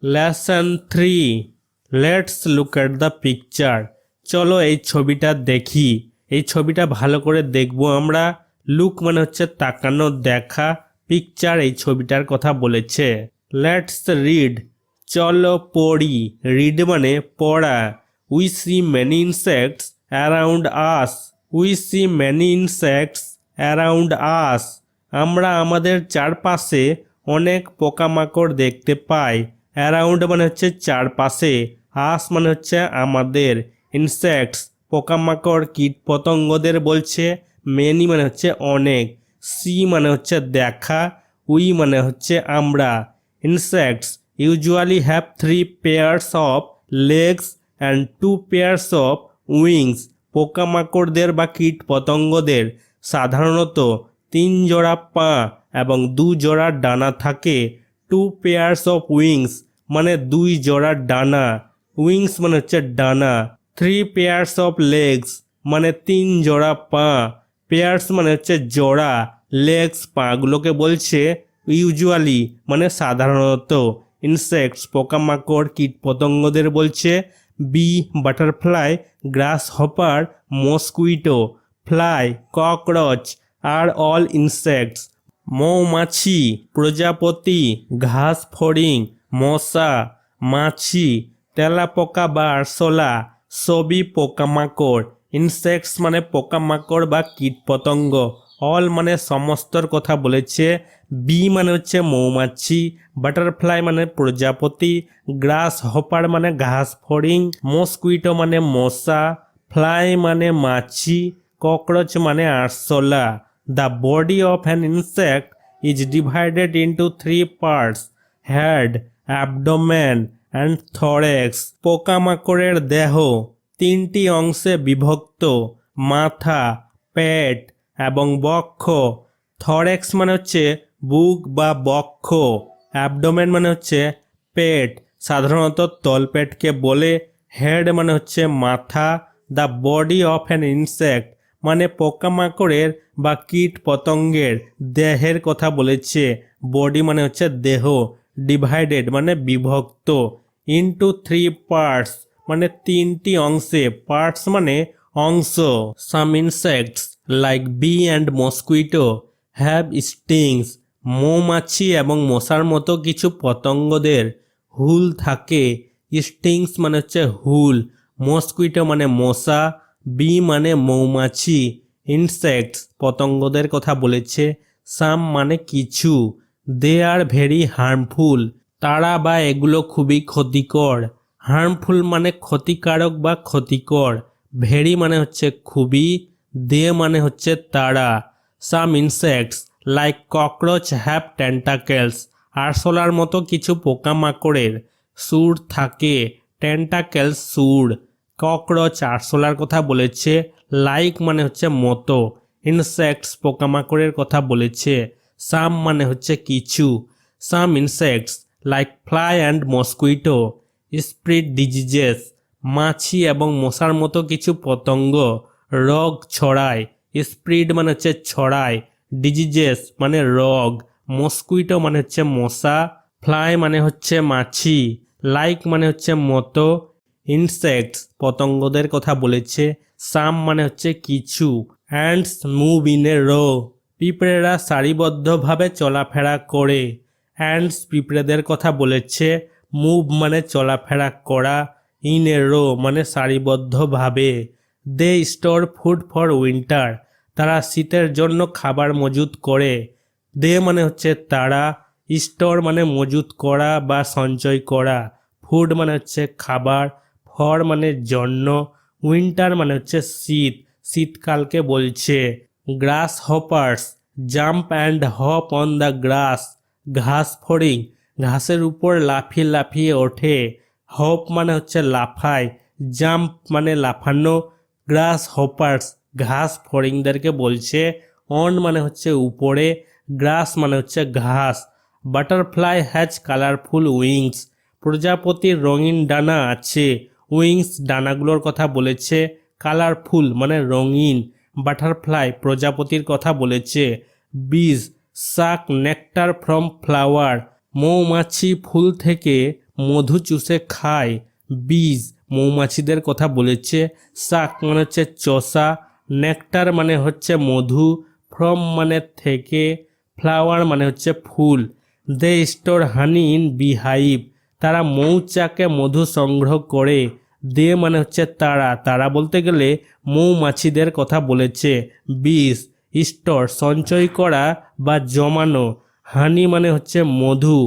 Lesson 3, let's look at the picture. চলো এই ছবিটা দেখি। এই ছবিটা ভালো করে দেখবো আমরা। লুক মানে হচ্ছে তাকানো, দেখা। পিকচার এই ছবিটার কথা বলেছে। লেটস রিড, চলো পড়ি। রিড মানে পড়া। We see many insects around us. We see many insects around us. আমরা আমাদের চারপাশে অনেক পোকামাকড় দেখতে পাই। অ্যারাউন্ড মানে হচ্ছে চারপাশে, আস মানে হচ্ছে আমাদের। ইনসেক্টস পোকামাকড়, কীট পতঙ্গদের বলছে। মেনি মানে হচ্ছে অনেক। সি মানে হচ্ছে দেখা। উই মানে হচ্ছে আমরা। Insects usually have 3 pairs of legs and 2 pairs of wings. পোকামাকড়দের বা কীট পতঙ্গদের সাধারণত 3 জোড়া পা এবং 2 জোড়া ডানা থাকে। 2 pairs অফ উইংস মানে 2 জোড়া ডানা। উইংস মানে হচ্ছে ডানা। 3 pairs অফ লেগস মানে 3 জোড়া পা। পেয়ার্স মানে হচ্ছে জোড়া। লেগস পাগুলোকে বলছে। ইউজুয়ালি মানে সাধারণত। ইনসেক্টস পোকামাকড়, কীট পতঙ্গদের বলছে। বি বাটারফ্লাই, গ্রাস হপার, মসকুইটো, ফ্লাই, ককরোচ আর অল ইনসেক্টস। মৌমাছি, প্রজাপতি, ঘাস ফড়িং, মশা, মাছি, তেলাপোকা বা আরশোলা সবই পোকামাকড়। ইনসেক্টস মানে পোকামাকড় বা কীটপতঙ্গ। অল মানে সমস্তর কথা বলেছে। বি মানে হচ্ছে মৌমাছি, বাটারফ্লাই মানে প্রজাপতি, গ্রাস হপার মানে ঘাস ফড়িং, মসকুইটো মানে মশা, ফ্লাই মানে মাছি, ককরোচ মানে আরশোলা। The body of an insect is divided into 3 parts: head, abdomen and thorax. পোকামাকড়ের দেহ 3টি অংশে বিভক্ত: মাথা, পেট এবং বক্ষ। থরেক্স মানে হচ্ছে বুক বা বক্ষ। অ্যাবডোমেন মানে হচ্ছে পেট, সাধারণত তলপেটকে বলে। হেড মানে হচ্ছে মাথা। The body of an insect মানে পোকামাকড়ের বা কীট পতঙ্গের দেহের কথা বলেছে। বডি মানে হচ্ছে দেহ। ডিভাইডেড মানে বিভক্ত। ইন্টু 3 parts মানে 3টি অংশে। পার্টস মানে অংশ। Some insects like bee and mosquito have stings. মৌমাছি এবং মশার মতো কিছু পতঙ্গদের হুল থাকে। স্টিংস মানে হচ্ছে হুল। মসকুইটো মানে মশা। বি মানে মৌমাছি। ইনসেক্টস পতঙ্গদের কথা বলেছে। সাম মানে কিছু। দে আর ভেরি হার্মফুল, তারা বা এগুলো খুবই ক্ষতিকর। হার্মফুল মানে ক্ষতিকারক বা ক্ষতিকর। ভেরি মানে হচ্ছে খুবই। দে মানে হচ্ছে তারা। সাম ইনসেক্টস লাইক ককরোচ হ্যাভ টেন্টাকেলস। আরশোলার মতো কিছু পোকামাকড়ের সুর থাকে। টেন্টাকেলস সুর। ককরোচ আরশোলার কথা বলেছে। লাইক মানে হচ্ছে মতো। ইনসেক্টস পোকামাকড়ের কথা বলেছে। সাম মানে হচ্ছে কিছু। Some insects like fly and mosquito spread diseases. মাছি এবং মশার মতো কিছু পতঙ্গ রোগ ছড়ায়। স্প্রিড মানে হচ্ছে ছড়ায়। ডিজিজেস মানে রোগ। মসকুইটো মানে হচ্ছে মশা। ফ্লাই মানে হচ্ছে মাছি। লাইক মানে হচ্ছে মতো। ইনসেক্টস পতঙ্গদের কথা বলেছে। সাম মানে হচ্ছে কিছু। Ants move in a row, পিঁপড়েরা সারিবদ্ধভাবে চলাফেরা করে। অ্যান্ডস পিঁপড়েদের কথা বলেছে। মুভ মানে চলাফেরা করা। ইন এ রো মানে সারিবদ্ধভাবে। দে স্টোর ফুড ফর উইন্টার, তারা শীতের জন্য খাবার মজুত করে। দে মানে হচ্ছে তারা। স্টোর মানে মজুত করা বা সঞ্চয় করা। ফুড মানে হচ্ছে খাবার। ফর মানে জন্য। উইন্টার মানে হচ্ছে শীত, শীতকালকে বলছে। Grasshoppers jump and hop on the grass. ঘাস ফড়িং ঘাসের উপর লাফিয়ে লাফিয়ে ওঠে। হপ মানে হচ্ছে লাফায়। জাম্প মানে লাফানো। গ্রাস হপার্স ঘাস ফড়িংদেরকে বলছে। অন মানে হচ্ছে উপরে। গ্রাস মানে হচ্ছে ঘাস। বাটারফ্লাই হ্যাজ কালারফুল উইংস, প্রজাপতির রঙিন ডানা আছে। উইংস ডানাগুলোর কথা বলেছে। কালারফুল মানে রঙিন। বাটারফ্লাই প্রজাপতির কথা বলেছে। বীজ সাক নেকটার ফ্রম ফ্লাওয়ার, মৌমাছি ফুল থেকে মধু চুষে খায়। বীজ মৌমাছিদের কথা বলেছে। শাক মানে হচ্ছে চষা। নেকটার মানে হচ্ছে মধু। ফ্রম মানে থেকে। ফ্লাওয়ার মানে হচ্ছে ফুল। দে স্টোর হানি ইন বিহাইভ, তারা মৌচাকে মধু সংগ্রহ করে। দে মানে হচ্ছে তারা, তারা বলতে গেলে মৌমাছিদের কথা বলেছে। বীজ স্টোর সঞ্চয় করা বা জমানো। হানি মানে হচ্ছে মধু।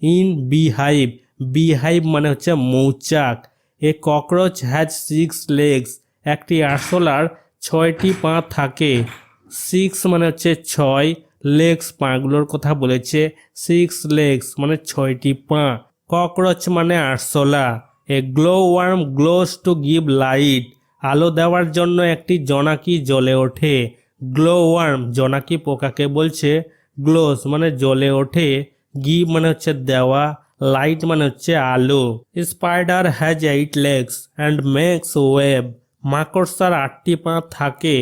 ইন বিহাইভ, বিহাইভ মানে হচ্ছে মৌচাক। এ ককরোচ হ্যাজ 6 legs, একটি আরশোলার 6টি পা থাকে। 6 মানে হচ্ছে 6, লেগস পাগুলোর কথা বলেছে। 6 legs মানে 6টি পা। ককরোচ মানে আরশোলা। A glow worm glows to give light, আলো দেওয়ার জন্য একটি জোনাকি জ্বলে ওঠে। গ্লো ওয়ার্ম জোনাকি পোকাকে বলছে। গ্লোস মানে জ্বলে ওঠে। গিভ মানে হচ্ছে দেওয়া। লাইট মানে হচ্ছে আলো। Spider has 8 legs and makes web, মাকড়সার 8টি পা থাকে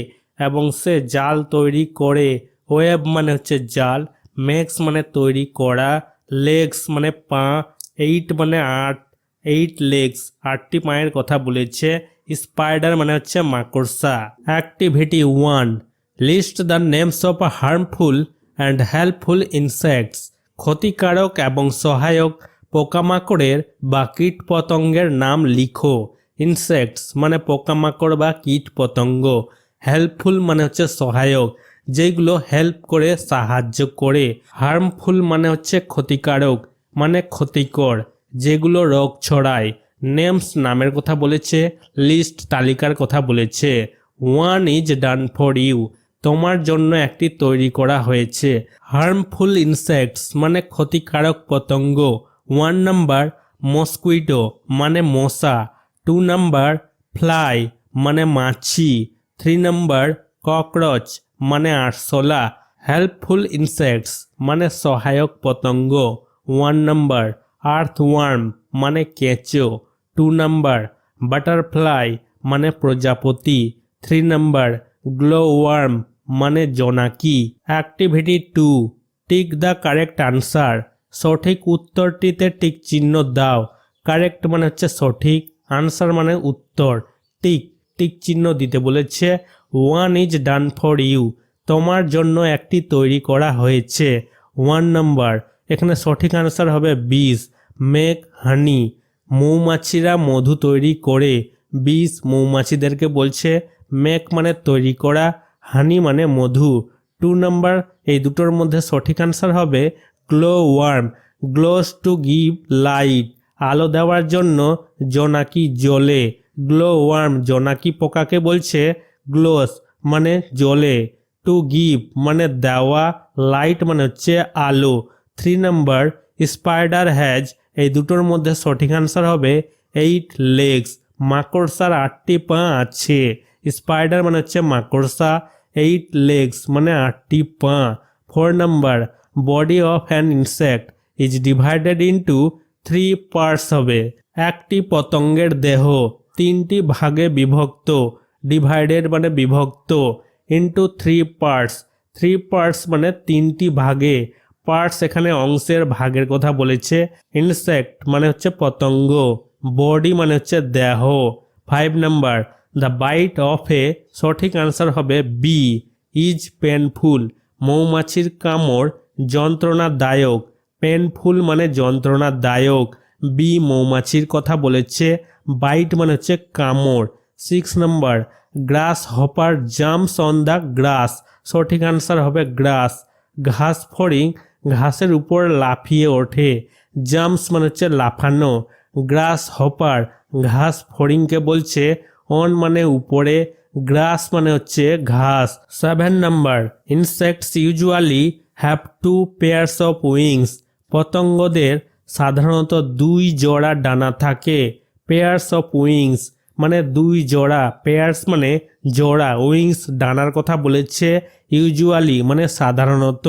এবং সে জাল তৈরি করে। ওয়েব মানে হচ্ছে জাল। মেক্স মানে তৈরি করা। লেগস মানে পা। 8 মানে 8, 8 legs 8টি পায়ের কথা বলেছে। স্পাইডার মানে হচ্ছে মাকড়সা। Activity 1, list the names of harmful and helpful insects, ক্ষতিকারক এবং সহায়ক পোকামাকড়ের বা কীটপতঙ্গের নাম লিখো। ইনসেক্টস মানে পোকামাকড় বা কীটপতঙ্গ। হেল্পফুল মানে হচ্ছে সহায়ক, যেগুলো হেল্প করে সাহায্য করে। হার্মফুল মানে হচ্ছে ক্ষতিকারক মানে ক্ষতিকর, যেগুলো রোগ ছড়ায়। নেমস নামের কথা বলেছে। লিস্ট তালিকার কথা বলেছে। 1 ইজ ডান ফর ইউ, তোমার জন্য একটি তৈরি করা হয়েছে। হার্মফুল ইনসেক্টস মানে ক্ষতিকারক পতঙ্গ। 1 নাম্বার মসকুইটো মানে মশা। 2 নাম্বার ফ্লাই মানে মাছি। 3 নাম্বার ককরোচ মানে আরশোলা। হেল্পফুল ইনসেক্টস মানে সহায়ক পতঙ্গ। 1 নাম্বার আর্থওয়ার্ম মানে কেঁচো। 2 নাম্বার বাটারফ্লাই মানে প্রজাপতি। 3 নাম্বার গ্লো ওয়ার্ম মানে জোনাকি। Activity 2, tick the correct answer, সঠিক উত্তরটিতে টিক চিহ্ন দাও। কারেক্ট মানে হচ্ছে সঠিক, আনসার মানে উত্তর। টিক টিক চিহ্ন দিতে বলেছে। 1 ইজ ডান ফর ইউ, তোমার জন্য একটি তৈরি করা হয়েছে। 1 নাম্বার, এখানে সঠিক আনসার হবে বীজ। মেক হানি, মৌমাছিরা মধু তৈরি করে। বীজ মৌমাছিদেরকে বলছে। মেক মানে তৈরি করা, হানি মানে মধু। 2 নাম্বার, এই দুটোর মধ্যে সঠিক আনসার হবে glow worm, glows to give light, আলো দেওয়ার জন্য জোনাকি জ্বলে। গ্লো ওয়ার্ম জোনাকি পোকাকে বলছে। গ্লোস মানে জ্বলে। টু গিভ মানে দেওয়া। লাইট মানে হচ্ছে আলো। 3 নাম্বার, স্পাইডার হ্যাজ, এই দুটোর মধ্যে সঠিক আনসার হবে 8 legs, মাকড়সার 8টি পা আছে। স্পাইডার মানে হচ্ছে মাকড়সা। 8 legs মানে 8টি পা। 4 number, body of an insect is divided into 3 parts হবে। একটি পতঙ্গের দেহ 3টি ভাগে বিভক্ত। ডিভাইডেড মানে বিভক্ত। ইন্টু 3 পার্টস, 3 পার্টস মানে 3টি ভাগে। পার্টস এখানে অংশের ভাগের কথা বলেছে। ইনসেক্ট মানে হচ্ছে পতঙ্গ। বডি মানে হচ্ছে দেহ। 5 নাম্বার, দ্য বাইট অফ এ, সঠিক আনসার হবে বি। ইজ পেনফুল, মৌমাছির কামড় যন্ত্রণাদায়ক। পেনফুল মানে যন্ত্রণাদায়ক। বি মৌমাছির কথা বলেছে। বাইট মানে হচ্ছে কামড়। 6 number, glass hopper jumps on the গ্রাস, সঠিক আনসার হবে গ্রাস। ঘাস ফড়িং ঘাসের উপর লাফিয়ে ওঠে। জাম্পস মানে হচ্ছে লাফানো। গ্রাস হপার ঘাস ফড়িংকে বলছে। অন মানে উপরে, গ্রাস মানে হচ্ছে ঘাস। 7 number, insects usually have 2 pairs of wings, পতঙ্গদের সাধারণত 2 জোড়া ডানা থাকে। পেয়ার্স অফ উইংস মানে 2 জোড়া। পেয়ার্স মানে জোড়া, উইংস ডানার কথা বলেছে। ইউজুয়ালি মানে সাধারণত।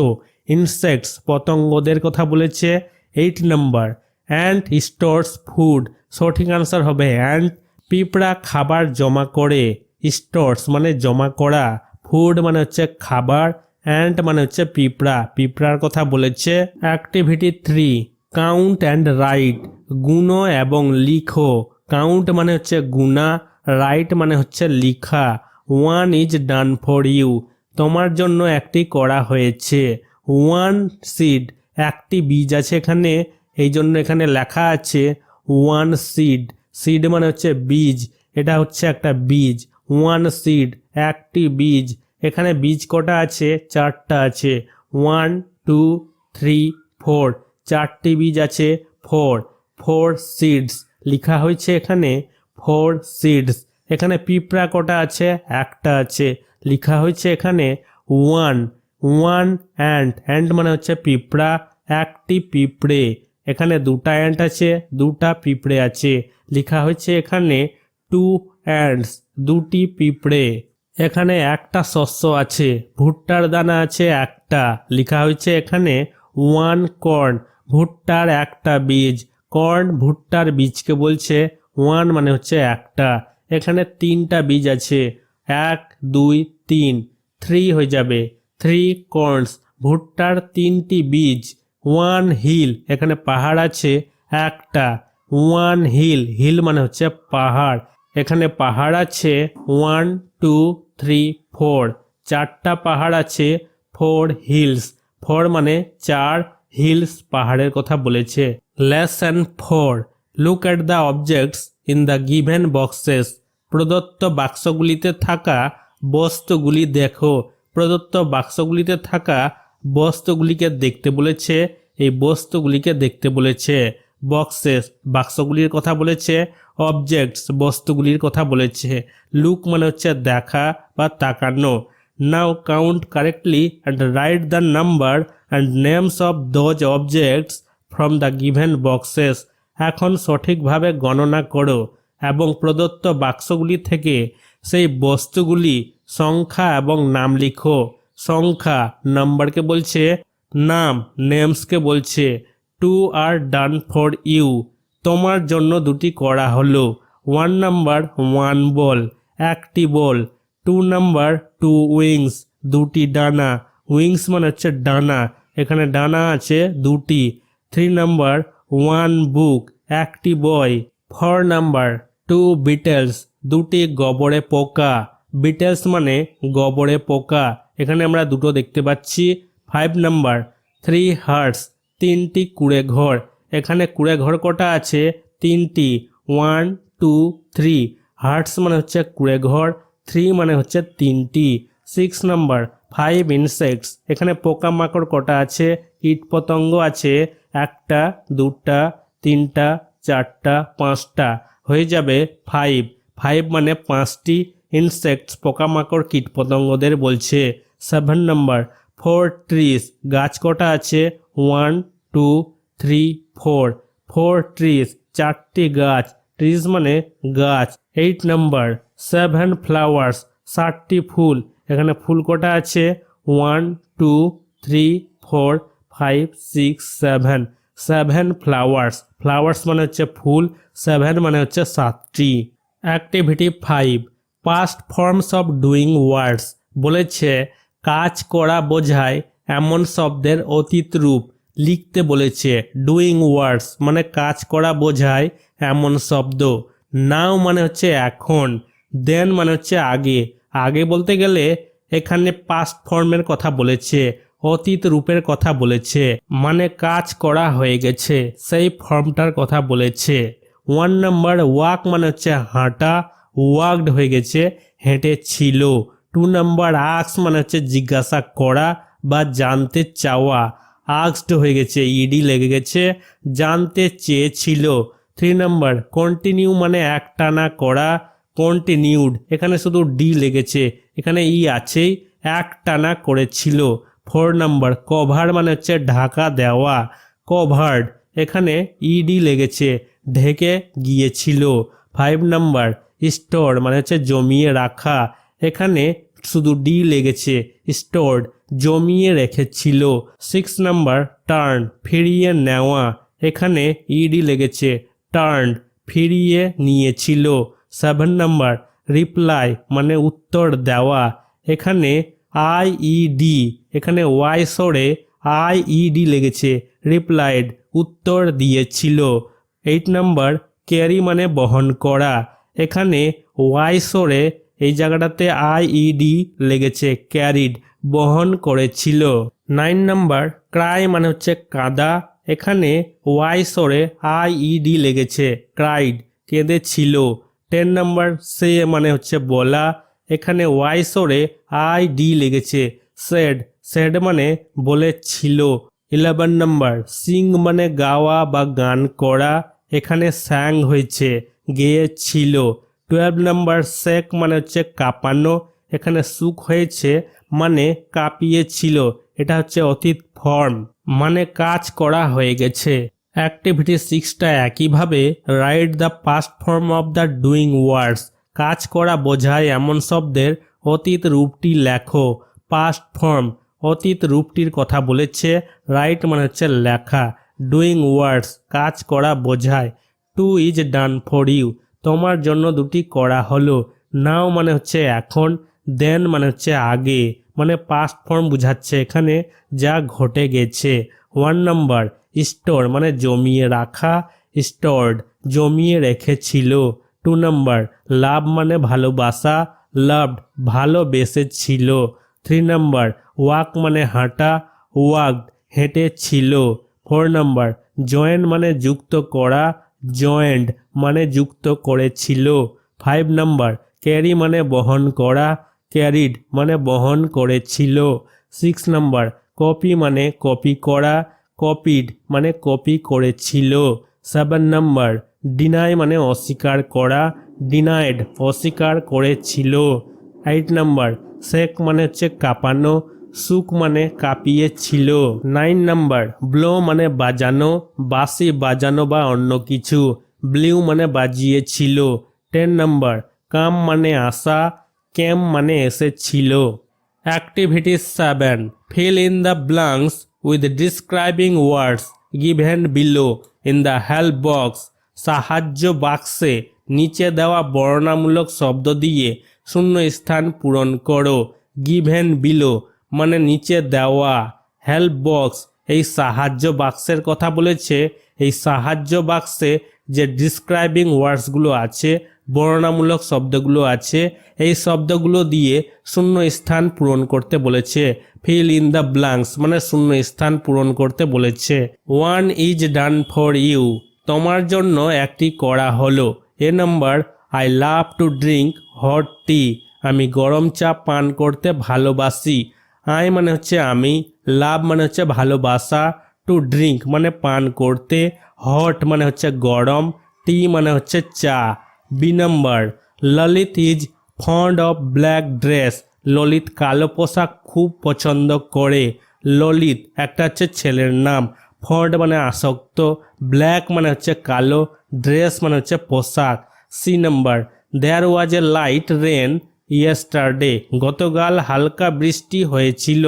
ইনসেক্টস পতঙ্গদের কথা বলেছে। 8 নাম্বার, অ্যান্ট স্টোরস ফুড, সঠিক আনসার হবে অ্যান্ট। পিঁপড়া খাবার জমা করে। স্টোরস মানে জমা করা। ফুড মানে হচ্ছে খাবার। অ্যান্ট মানে হচ্ছে পিঁপড়া, পিঁপড়ার কথা বলেছে। অ্যাক্টিভিটি 3, কাউন্ট অ্যান্ড রাইট, গুনো এবং লিখো। কাউন্ট মানে হচ্ছে গুনা, রাইট মানে হচ্ছে লিখা। One is done for you, তোমার জন্য একটি করা হয়েছে। ওয়ান সিড, একটি বীজ আছে এখানে, এই জন্য এখানে লেখা আছে ওয়ান সিড। সিড মানে হচ্ছে বীজ, এটা হচ্ছে একটা বীজ। ওয়ান সিড, একটি বীজ। এখানে বীজ কটা আছে? চারটা আছে। 1 2 3 4, চারটি বীজ আছে। ফোর সিডস লেখা হয়েছে এখানে, ফোর সিডস। এখানে পিঁপড়া কটা আছে? একটা আছে, লেখা হয়েছে এখানে ওয়ান অ্যান্ড মানে হচ্ছে পিঁপড়া, একটি পিঁপড়ে। এখানে দুটা অ্যান্ট আছে, দুটা পিঁপড়ে আছে, লেখা হয়েছে এখানে টু অ্যান্ডস, দুটি পিঁপড়ে। এখানে একটা শস্য আছে, ভুট্টার দানা আছে একটা, লেখা হয়েছে এখানে ওয়ান কর্ন, ভুট্টার একটা বীজ। কর্ন ভুট্টার বীজকে বলছে, ওয়ান মানে হচ্ছে একটা। এখানে তিনটা বীজ আছে, 1 2 3, 3 হয়ে যাবে। 3 কর্নস, ভুট্টার তিনটি বীজ। ওয়ান হিল, এখানে পাহাড় আছে একটা। ওয়ান হিল মানে হচ্ছে পাহাড়, এখানে পাহাড় আছে 1 2 3 4, চারটা পাহাড় আছে। 4 হিলস, 4 মানে 4, হিলস পাহাড়ের কথা বলেছে। Lesson 4, look at the objects in the given boxes, প্রদত্ত বাক্সগুলিতে থাকা বস্তুগুলি দেখো। প্রদত্ত বাক্সগুলিতে থাকা বস্তুগুলিকে দেখতে বলেছে, এই বস্তুগুলিকে দেখতে বলেছে। বক্সেস, বাক্সগুলির কথা বলেছে। অবজেক্টস, বস্তুগুলির কথা বলেছে। লুক মানে হচ্ছে দেখা বা তাকানো। Now count correctly and write the number and names of those objects from the given boxes, এখন সঠিকভাবে গণনা করো এবং প্রদত্ত বাক্সগুলি থেকে সেই বস্তুগুলি সংখ্যা এবং নাম লিখো। সংখ্যা নাম্বারকে বলছে, নাম নেমসকে বলছে। 2 আর ডান ফর ইউ, তোমার জন্য দুটি করা হলো। 1 নাম্বার 1 বল, একটি বল। 2 নাম্বার 2 উইংস, দুটি ডানা। উইংস মানে হচ্ছে ডানা, এখানে ডানা আছে দুটি। 3 নাম্বার 1 বুক, একটি বই। 4 নাম্বার 2 বিটেলস, দুটি গবরে পোকা। বিটেলস মানে গবরে পোকা, এখানে আমরা দুটো দেখতে পাচ্ছি। 5 নাম্বার 3 হার্টস, তিনটি কুড়ে ঘর। এখানে কুড়ে ঘর কটা আছে? তিনটি। 1 2 3, হার্টস মানে হচ্ছে কুড়ে ঘর, 3 মানে হচ্ছে তিনটি। 6 নাম্বার 5 ইনসেক্টস, এখানে পোকামাকড় কটা আছে? কীট পতঙ্গ আছে একটা, দুটা, তিনটা, চারটা, পাঁচটা, হয়ে যাবে 5 মানে পাঁচটি ইনসেক্টস, পোকামাকড় কীট পতঙ্গদের বলছে। 7 নাম্বার 4 ট্রিজ, গাছ কটা আছে? 1 2 3 4 ট্রিজ, চারটি গাছ। ট্রিজ মানে গাছ। 8 নাম্বার 7 ফ্লাওয়ার্স, 7টি ফুল। এখানে ফুল কটা আছে? 1 2 3 4 5 6 7 ফ্লাওয়ার্স। ফ্লাওয়ার্স মানে হচ্ছে ফুল, 7 মানে হচ্ছে 7টি। Activity 5, past forms of doing words, বলেছে কাজ করা বোঝায় এমন শব্দের অতীত রূপ লিখতে বলেছে। ডুইং ওয়ার্ডস মানে কাজ করা বোঝায় এমন শব্দ। নাও মানে হচ্ছে এখন, দেন মানে হচ্ছে আগে। আগে বলতে গেলে এখানে পাস্ট ফর্মের কথা বলেছে, অতীত রূপের কথা বলেছে, মানে কাজ করা হয়ে গেছে সেই ফর্মটার কথা বলেছে। 1 নাম্বার ওয়াক মানে হচ্ছে হাঁটা, ওয়াকড হয়ে গেছে হেঁটে ছিল। 2 নাম্বার আক্স মানে হচ্ছে জিজ্ঞাসা করা বা জানতে চাওয়া, আক্সড হয়ে গেছে ইডি লেগে গেছে, জানতে চেয়েছিল। 3 নাম্বার কন্টিনিউ মানে একটানা করা, কন্টিনিউড, এখানে শুধু ডি লেগেছে, এখানে ই আছেই, একটানা করেছিল। 4 নাম্বার কভার মানে হচ্ছে ঢাকা দেওয়া, কভার্ড, এখানে ইডি লেগেছে, ঢেকে গিয়েছিল। 5 নাম্বার স্টোর মানে হচ্ছে জমিয়ে রাখা, এখানে শুধু ডি লেগেছে, স্টোর্ড, জমিয়ে রেখেছিল। 6 নাম্বার টার্ন ফিরিয়ে নেওয়া, এখানে ইডি লেগেছে, টার্নড, ফিরিয়ে নিয়েছিল। 7 নাম্বার রিপ্লাই মানে উত্তর দেওয়া, এখানে আইইডি, এখানে ওয়াই সরে আইইডি লেগেছে, রিপ্লাইড, উত্তর দিয়েছিল। 8 নাম্বার ক্যারি মানে বহন করা, এখানে ওয়াই সরে এই জায়গাটাতে আইইডি লেগেছে, ক্যারিড বহন করেছিল। 9 নাম্বার ক্রাই মানে হচ্ছে কাঁদা, এখানে ওয়াই সরে আইইডি লেগেছে, ক্রাইড কেঁদেছিল। 10 নাম্বার সে মানে হচ্ছে বলা, এখানে ওয়াই সরে আইডি লেগেছে, সেড সেড মানে বলেছিল। 11 নাম্বার সিং মানে গাওয়া বা গান করা, এখানে স্যাং হয়েছে, গেয়েছিল। 12 নাম্বার শেক মানে হচ্ছে কাঁপানো, এখানে সুখ হয়েছে মানে কাঁপিয়েছিল, এটা হচ্ছে অতীত ফর্ম মানে কাজ করা হয়ে গেছে। অ্যাক্টিভিটি 6টা একইভাবে write the past form of the doing ওয়ার্ডস, কাজ করা বোঝায় এমন শব্দের অতীত রূপটি লেখো। পাস্ট ফর্ম অতীত রূপটির কথা বলেছে, রাইট মানে হচ্ছে লেখা, ডুইং ওয়ার্ডস কাজ করা বোঝায়। 2 ইজ ডান ফর ইউ তোমার জন্য 2টি করা হলো। নাও মানে হচ্ছে এখন, দেন মানে হচ্ছে আগে, মানে পাস্ট ফর্ম বুঝাচ্ছে এখানে যা ঘটে গেছে। 1 নাম্বার স্টোর মানে জমিয়ে রাখা, স্টোরড জমিয়ে রেখেছিল। 2 নাম্বার লাভ মানে ভালোবাসা, লাভড ভালোবেসেছিল। 3 নাম্বার ওয়াক মানে হাঁটা, ওয়াকড হেঁটেছিল। 4 নাম্বার জয়েন মানে যুক্ত করা, জয়েন্ড মানে যুক্ত করেছিল। 5 নাম্বার ক্যারি মানে বহন করা, ক্যারিড মানে বহন করেছিল। 6 নাম্বার কপি মানে কপি করা, কপিড মানে কপি করেছিল। 7 নাম্বার ডিনাই মানে অস্বীকার করা, ডিনাইড অস্বীকার করেছিল। 8 নাম্বার শেক মানে হচ্ছে কাঁপানো, সুক মানে কাঁপিয়েছিল। 9 নাম্বার ব্লো মানে বাজানো, বাঁশি বাজানো বা অন্য কিছু, ব্লিউ মানে বাজিয়েছিল। 10 নাম্বার কাম মানে আসা, ক্যাম মানে এসেছিল। Activity 7 fill in the blanks with describing words given below in the help box, সাহায্য বাক্সে নিচে দেওয়া বর্ণনামূলক শব্দ দিয়ে শূন্য স্থান পূরণ করো। গিভেন বিলো মানে নিচে দেওয়া, হেল্প বক্স এই সাহায্য বাক্সের কথা বলেছে। এই সাহায্য বাক্সে যে ডিসক্রাইবিং ওয়ার্ডসগুলো আছে, বর্ণনামূলক শব্দগুলো আছে, এই শব্দগুলো দিয়ে শূন্য স্থান পূরণ করতে বলেছে। ফিল ইন দ্য ব্ল্যাঙ্কস মানে শূন্য স্থান পূরণ করতে বলেছে। 1 ইজ ডান ফর ইউ তোমার জন্য একটি করা হলো। এ number I love to drink hot tea আমি গরম চা পান করতে ভালোবাসি। আই মানে হচ্ছে আমি, লাভ মানে হচ্ছে ভালোবাসা, টু ড্রিঙ্ক মানে পান করতে, হট মানে হচ্ছে গরম, টি মানে হচ্ছে চা। B number Lalit is fond of black dress Lalit কালো পোশাক খুব পছন্দ করে। ললিত একটা হচ্ছে ছেলের নাম, ফন্ড মানে আসক্ত, ব্ল্যাক মানে হচ্ছে কালো, ড্রেস মানে হচ্ছে পোশাক। C number there was a light rain yesterday গতকাল হালকা বৃষ্টি হয়েছিল।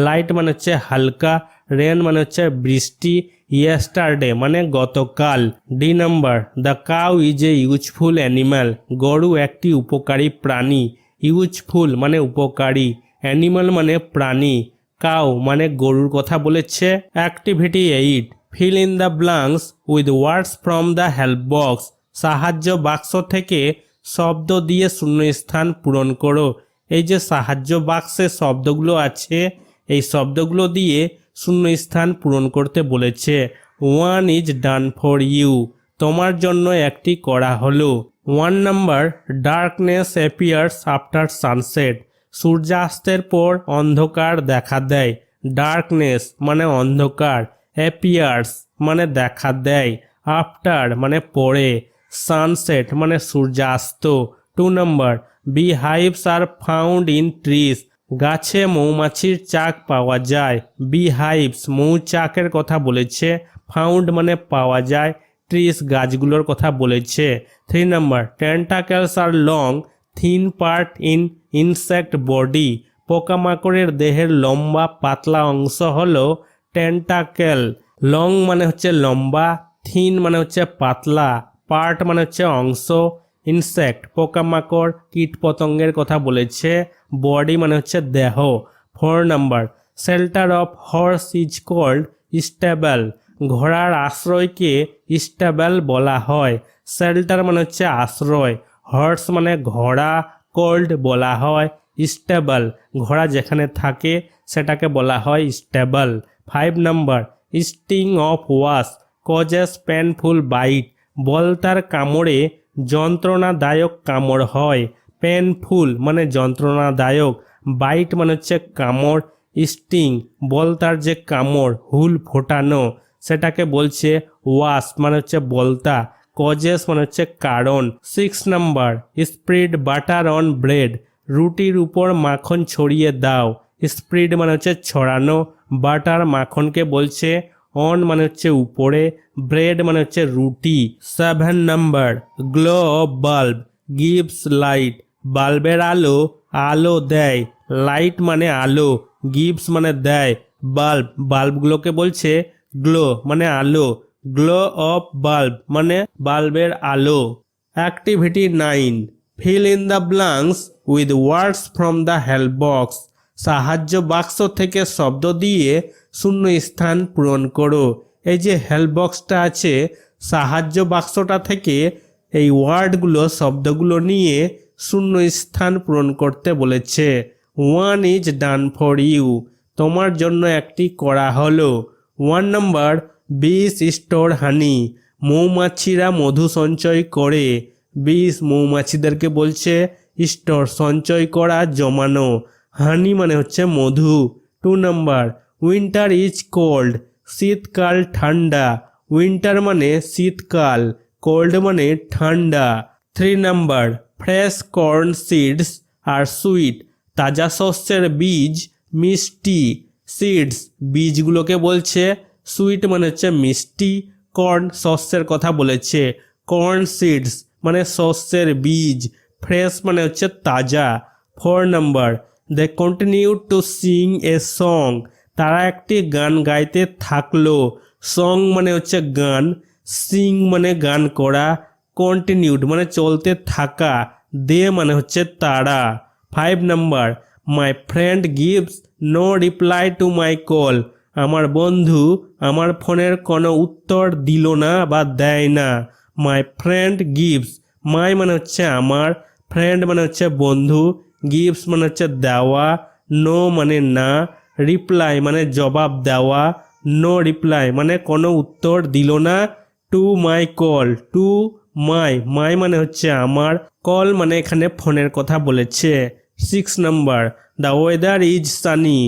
লাইট মানে হচ্ছে হালকা, রেন মানে হচ্ছে বৃষ্টি, ইয়েস্টারডে মানে গতকাল। D number the cow is a useful animal গরু একটি উপকারী প্রাণী। ইউজফুল মানে উপকারী, অ্যানিম্যাল মানে প্রাণী, কাউ মানে গরুর কথা বলেছে। Activity 8 fill in the blanks with words from the help box সাহায্য বাক্স থেকে শব্দ দিয়ে শূন্যস্থান পূরণ করো। এই যে সাহায্য বাক্সে শব্দগুলো আছে, এই শব্দগুলো দিয়ে শূন্যস্থান পূরণ করতে বলেছে। 1 ইজ ডান ফর ইউ তোমার জন্য একটি করা হলো। 1 number darkness appears after sunset সূর্যাস্তের পর অন্ধকার দেখা দেয়। ডার্কনেস মানে অন্ধকার, অ্যাপিয়ার্স মানে দেখা দেয়, আফটার মানে পরে, সানসেট মানে সূর্যাস্ত। 2 number bee hives are found in trees গাছে মৌমাছির চাক পাওয়া যায়। বি হাইভস মৌচাকের কথা বলেছে, ফাউন্ড মানে পাওয়া যায়, ট্রিজ গাছগুলোর কথা বলেছে। 3 number tentacles are long thin part in insect body পোকামাকড়ের দেহের লম্বা পাতলা অংশ হলো টেন্টাকেল। লং মানে হচ্ছে লম্বা, থিন মানে হচ্ছে পাতলা, পার্ট মানে হচ্ছে অংশ, ইনসেক্ট পোকামাকড় কীট পতঙ্গের কথা বলেছে, বডি মানে হচ্ছে দেহ। 4 number shelter of horse is called stable ঘোড়ার আশ্রয়কে স্টেবল বলা হয়। শেল্টার মানে হচ্ছে আশ্রয়, হর্স মানে ঘোড়া, কোল্ড বলা হয় স্টেবল, ঘোড়া যেখানে থাকে সেটাকে বলা হয় stable. 5 number, sting of wasp causes painful bite, বলতার কামড়ে যন্ত্রণাদায়ক কামড় হয়। পেনফুল মানে যন্ত্রণাদায়ক, বাইট মানে হচ্ছে কামড়, স্টিং বলতার যে কামড়, হুল ফোটানো, সেটাকে বলছে ওয়াস মানে হচ্ছে বলতা, কজেস মানে হচ্ছে কারণ। 6 number, spread butter on bread, রুটির উপর মাখন ছড়িয়ে দাও। স্প্রেড মানে হচ্ছে ছড়ানো, বাটার মাখনকে বলছে, অন মানে হচ্ছে উপরে, ব্রেড মানে হচ্ছে রুটি। 7 number, glow of bulb gives light, বাল্বের আলো আলো দেয়, লাইট মানে আলো, গিভস মানে দেয়, বাল্ব বাল্বগুলোকে বলছে গ্লো মানে আলো, গ্লো অফ বাল্ব মানে বাল্বের আলো। Activity 9, fill in the blanks with words from the help box, সাহায্য বাক্স থেকে শব্দ দিয়ে শূন্য স্থান পূরণ করো। এই যে হেল্প বক্সটা আছে, সাহায্য বাক্সটা থেকে এই ওয়ার্ডগুলো শব্দগুলো নিয়ে শূন্য স্থান পূরণ করতে বলেছে। 1 ইজ ডান ফর ইউ, তোমার জন্য একটি করা হলো। 1 নাম্বার, বিস স্টোর হানি, মৌমাছিরা মধু সঞ্চয় করে, বিষ মৌমাছিদেরকে বলছে স্টোর সঞ্চয় করা জমানো, হানি মানে হচ্ছে মধু। 2 নাম্বার, উইন্টার ইজ কোল্ড, শীতকাল ঠান্ডা, উইন্টার মানে শীতকাল, কোল্ড মানে ঠান্ডা। 3 নাম্বার, ফ্রেশ কর্ন সিডস আর সুইট, তাজা শস্যের বীজ মিষ্টি, সিডস বীজগুলোকে বলছে, সুইট মানে হচ্ছে মিষ্টি, কর্ন শস্যের কথা বলেছে, কর্ন সিডস মানে শস্যের বীজ, ফ্রেশ মানে হচ্ছে তাজা। 4 number, they continue to sing a song, তারা একটি গান গাইতে থাকলো, সং মানে হচ্ছে গান, সিং মানে গান করা, কন্টিনিউড মানে চলতে থাকা, দে মানে হচ্ছে তারা। 5 number, my friend gives no reply to my call, আমার বন্ধু আমার ফোনের কোনো উত্তর দিল না বা দেয় না। মাই ফ্রেন্ড গিভস, মাই মানে হচ্ছে আমার, ফ্রেন্ড মানে হচ্ছে বন্ধু, গিভস মানে হচ্ছে দেওয়া, নো মানে না, রিপ্লাই মানে জবাব দেওয়া, নো রিপ্লাই মানে কোনো উত্তর দিল না, to my call, to my, my মানে হচ্ছে আমার, কল মানে এখানে ফোনের কথা বলেছে। 6 number, the weather is Sunny,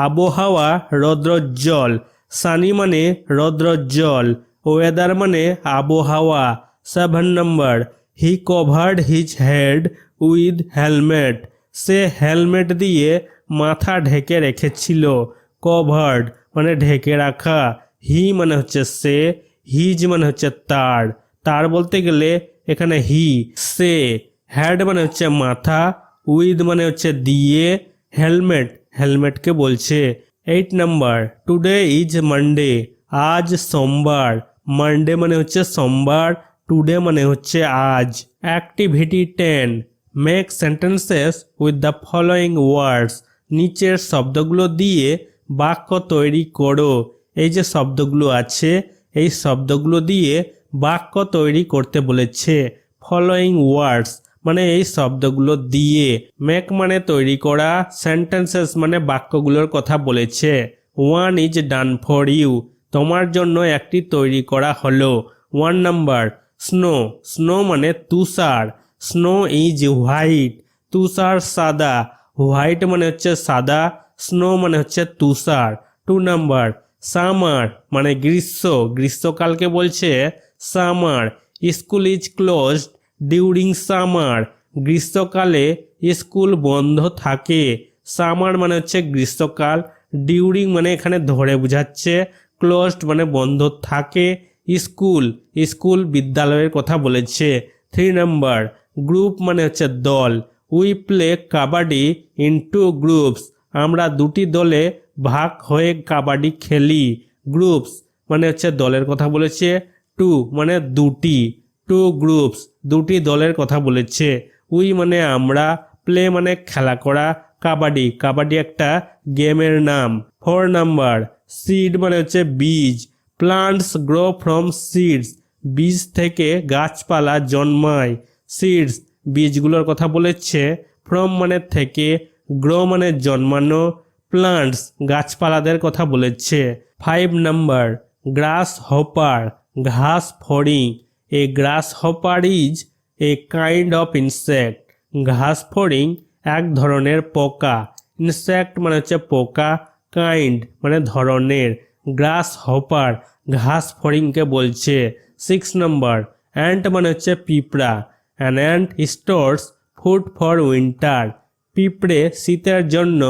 আবহাওয়া রৌদ্রোজ্জ্বল, সানি মানে রৌদ্রোজ্জ্বল, ওয়েদার মানে আবহাওয়া। 7 number, he covered his head with helmet, say helmet দিয়ে মাথা ঢেকে রেখেছিল, কভার্ড মানে ঢেকে রাখা, হি মানে হচ্ছে সে, হিজ মানে হচ্ছে তার, তার বলতে গেলে এখানে হি, সে, হেড মানে হচ্ছে মাথা, উইথ মানে হচ্ছে দিয়ে, হেলমেট হেলমেটকে বলছে। 8 নাম্বার, টুডে ইজ মানডে, আজ সোমবার, মানডে মানে হচ্ছে সোমবার, টুডে মানে হচ্ছে আজ। Activity 10, make sentences with the following words, নিচের শব্দগুলো দিয়ে বাক্য তৈরি করো। এই যে শব্দগুলো আছে এই শব্দগুলো দিয়ে বাক্য তৈরি করতে বলেছে। ফলোয়িং ওয়ার্ডস মানে এই শব্দগুলো দিয়ে, মেক মানে তৈরি করা, সেন্টেন্সেস মানে বাক্যগুলোর কথা বলেছে। 1 ইজ ডান ফর ইউ, তোমার জন্য একটি তৈরি করা হলো। 1 নাম্বার, স্নো, স্নো মানে তুষার, স্নো ইজ হোয়াইট, তুষার সাদা, হোয়াইট মানে হচ্ছে সাদা, স্নো মানে হচ্ছে তুষার। 2 নাম্বার, সামার মানে গ্রীষ্ম, গ্রীষ্মকালকে বলছে summer, school is closed during summer, গ্রীষ্মকালে স্কুল বন্ধ থাকে, সামার মানে হচ্ছে গ্রীষ্মকাল, ডিউরিং মানে এখানে ধরে বোঝাচ্ছে, ক্লোজড মানে বন্ধ থাকে, স্কুল স্কুল বিদ্যালয়ের কথা বলেছে। 3 নাম্বার, গ্রুপ মানে হচ্ছে দল, we play kabaddi in 2 groups, আমরা দুটি দলে ভাগ হয়ে কাবাডি খেলি, গ্রুপস মানে হচ্ছে দলের কথা বলেছে, 2 মানে দুটি, 2 গ্রুপস দুটি দলের কথা বলেছে, উই মানে আমরা, প্লে মানে খেলা করা, কাবাডি কাবাডি একটা গেমের নাম। 4 নাম্বার, সিড মানে হচ্ছে বীজ, প্লান্টস গ্রো ফ্রম সিডস, বীজ থেকে গাছপালা জন্মায়। সিডস বীজগুলোর কথা বলেছে, ফ্রম মানে থেকে, গ্রো মানে জন্মানো, প্লান্টস গাছপালাদের কথা বলেছে। 5 নাম্বার, গ্রাস হপার, ঘাস ফড়িং। A grasshopper is a kind of insect. ঘাস ফড়িং এক ধরনের পোকা। ইনসেক্ট মানে হচ্ছে পোকা, কাইন্ড মানে ধরনের। গ্রাস হপার ঘাস ফড়িংকে বলছে। 6 নম্বর, অ্যান্ট মানে হচ্ছে পিঁপড়া। An ant stores food for winter. পিঁপড়ে শীতের জন্য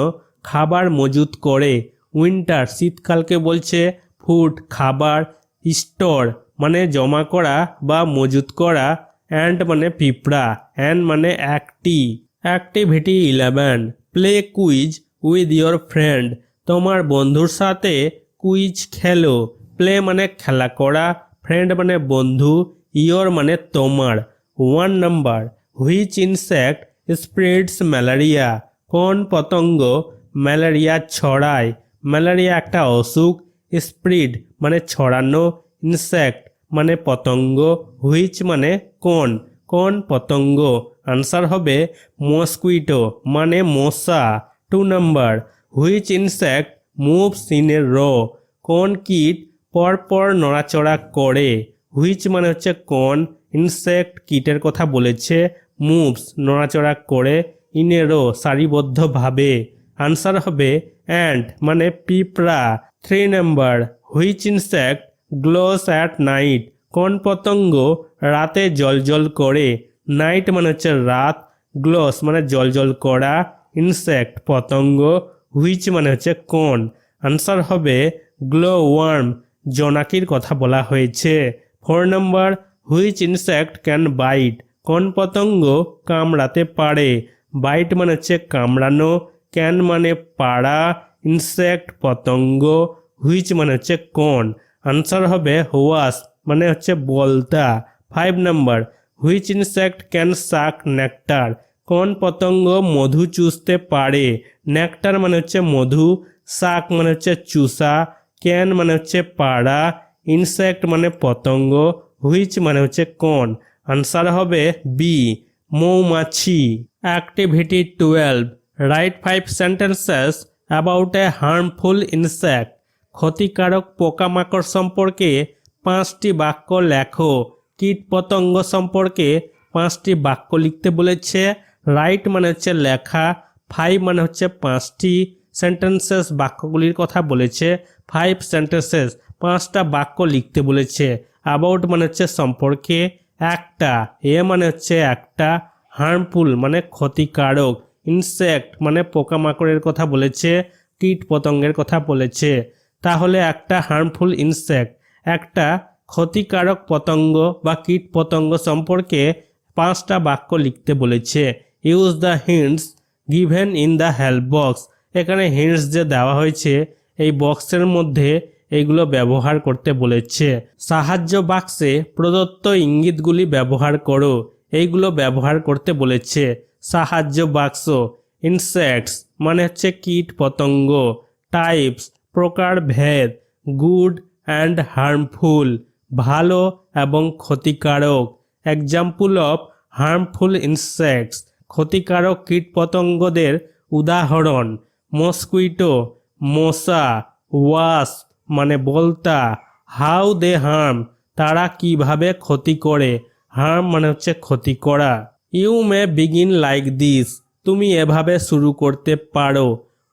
খাবার মজুত করে। উইন্টার শীতকালকে বলছে, ফুড খাবার, স্টোর মানে জমা করা বা মজুত করা, অ্যান্ট মানে পিঁপড়া, অ্যান মানে একটি। Activity 11, play quiz with your friend. তোমার বন্ধুর সাথে কুইজ খেলো। প্লে মানে খেলা করা, ফ্রেন্ড মানে বন্ধু, ইয়োর মানে তোমার। 1 number, which insect spreads malaria. কোন পতঙ্গ ম্যালেরিয়া ছড়ায়? ম্যালেরিয়া একটা অসুখ, স্প্রিড মানে ছড়ানো, ইনসেক্ট মানে পতঙ্গ, হুইচ মানে কোন, কোন পতঙ্গ। আনসার হবে মসকুইটো মানে মশা। 2 number, which insect moves in a row. কোন কীট পরপর নড়াচড়া করে? হুইচ মানে হচ্ছে কোন, ইনসেক্ট কীটের কথা বলেছে, মুভস নড়াচড়া করে, ইন এ রো সারিবদ্ধভাবে। আনসার হবে অ্যান্ট মানে পিঁপড়া। 3 number, which insect glows at night. কোন পতঙ্গ রাতে জলজল করে? নাইট মানে হচ্ছে রাত, গ্লোস মানে জলজল করা, ইনসেক্ট পতঙ্গ, হুইচ মানে হচ্ছে কোন। আনসার হবে গ্লো ওয়ার্ম, জোনাকির কথা বলা হয়েছে। 4 নম্বর, হুইচ ইনসেক্ট ক্যান বাইট। কোন পতঙ্গ কামড়াতে পারে? বাইট মানে হচ্ছে কামড়ানো, ক্যান মানে পাড়া, ইনসেক্ট পতঙ্গ, হুইচ মানে হচ্ছে কোন। আনসার হবে ওয়াস মানে হচ্ছে বলতা। 5 number, which insect can suck nectar. কোন পতঙ্গ মধু চুষতে পারে? নেকটার মানে হচ্ছে মধু, সাক মানে হচ্ছে চুষা, ক্যান মানে হচ্ছে পাড়া, ইনসেক্ট মানে পতঙ্গ, হুইচ মানে হচ্ছে কোন। আনসার হবে বি মৌমাছি। Activity 12, right 5 sentences about a harmful insect. ক্ষতিকারক পোকামাকড় সম্পর্কে 5টি বাক্য লেখো। কীট পতঙ্গ সম্পর্কে 5টি বাক্য লিখতে বলেছে। রাইট মানে হচ্ছে লেখা, 5 মানে হচ্ছে 5টি, সেন্টেন্সেস বাক্যগুলির কথা বলেছে। 5 সেন্টেন্সেস 5টা বাক্য লিখতে বলেছে। অ্যাবাউট মানে হচ্ছে সম্পর্কে, একটা, এ মানে হচ্ছে একটা, হার্মফুল মানে ক্ষতিকারক, ইনসেক্ট মানে পোকামাকড়ের কথা বলেছে, কীট পতঙ্গের কথা বলেছে। তাহলে একটা হার্মফুল ইনসেক্ট, একটা ক্ষতিকারক পতঙ্গ বা কীট পতঙ্গ সম্পর্কে 5টা বাক্য লিখতে বলেছে। Use the hints given in the help box. এখানে হিন্টস যে দেওয়া হয়েছে এই বক্সের মধ্যে এইগুলো ব্যবহার করতে বলেছে। সাহায্য বাক্সে প্রদত্ত ইঙ্গিতগুলি ব্যবহার করো। এইগুলো ব্যবহার করতে বলেছে। সাহায্য বাক্স, ইনসেক্টস মানে হচ্ছে কীট পতঙ্গ, টাইপস প্রকারভেদ, গুড অ্যান্ড হার্মফুল ভালো এবং ক্ষতিকারক, এক্সাম্পল অফ হার্মফুল ইনসেক্টস ক্ষতিকারক কীটপতঙ্গদের উদাহরণ, মসকুইটো মশা, ওয়াস্প মানে বলতা, হাউ দে হার্ম তারা কিভাবে ক্ষতি করে, হার্ম মানে হচ্ছে ক্ষতি করা। You may begin like this তুমি এভাবে শুরু করতে পারো।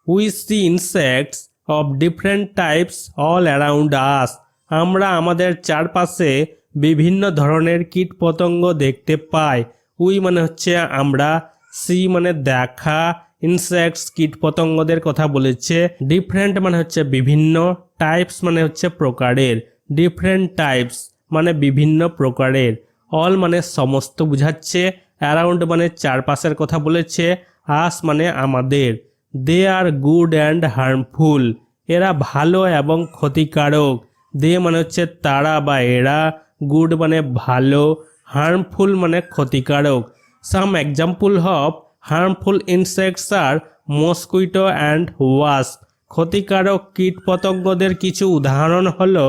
We see insects of different types all around us আমরা আমাদের চারপাশে বিভিন্ন ধরনের কীটপতঙ্গ দেখতে পাই। উই মানে হচ্ছে আমরা, সি মানে দেখা, ইনসেক্টস কীটপতঙ্গদের কথা বলেছে, ডিফারেন্ট মানে হচ্ছে বিভিন্ন, টাইপস মানে হচ্ছে প্রকারের, ডিফারেন্ট টাইপস মানে বিভিন্ন প্রকারের, অল মানে সমস্ত বুঝাচ্ছে, অ্যারাউন্ড মানে চারপাশের কথা বলেছে, আস মানে আমাদের। দে আর গুড অ্যান্ড হার্মফুল এরা ভালো এবং ক্ষতিকারক। দে মানে হচ্ছে তারা বা এরা, গুড মানে ভালো, হার্মফুল মানে ক্ষতিকারক। Some example of harmful insects are mosquito and wasp ক্ষতিকারক কীটপতঙ্গদের কিছু উদাহরণ হলো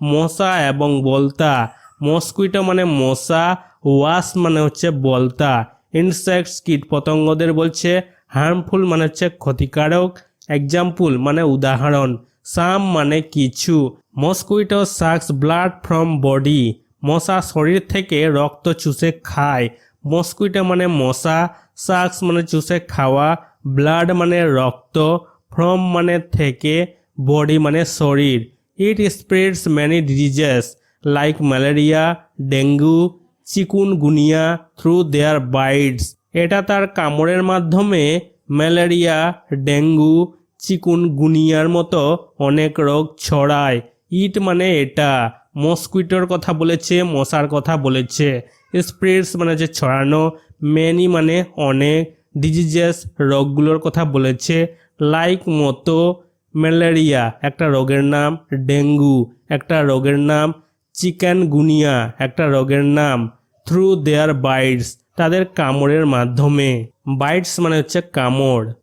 মশা এবং বলতা। মস্কুইটো মানে মশা, ওয়াস মানে হচ্ছে বলতা। ইনসেক্টস কীটপতঙ্গদের বলছে, হার্মফুল মানে হচ্ছে ক্ষতিকারক, এক্সাম্পল মানে উদাহরণ, সাম মানে কিছু। Mosquito sucks blood from body, মশা শরীর থেকে রক্ত চুষে খায়। মস্কুইটো মানে মশা, সাকস মানে চুষে খাওয়া, ব্লাড মানে রক্ত, ফ্রম মানে থেকে, বডি মানে শরীর। It spreads many diseases like malaria, dengue, chikungunya through their bites. এটা তার কামড়ের মাধ্যমে ম্যালেরিয়া, ডেঙ্গু, চিকুনগুনিয়ার মতো অনেক রোগ ছড়ায়। ইট মানে এটা, মস্কুইটোর কথা বলেছে, মশার কথা বলেছে। স্প্রেডস মানে হচ্ছে ছড়ানো, ম্যানি মানে অনেক, ডিজিজেস রোগগুলোর কথা বলেছে, লাইক মতো, ম্যালেরিয়া একটা রোগের নাম, ডেঙ্গু একটা রোগের নাম, চিকেনগুনিয়া একটা রোগের নাম, থ্রু দেয়ার বাইটস তাদের কামড়ের মাধ্যমে। বাইটস মানে হচ্ছে কামড়।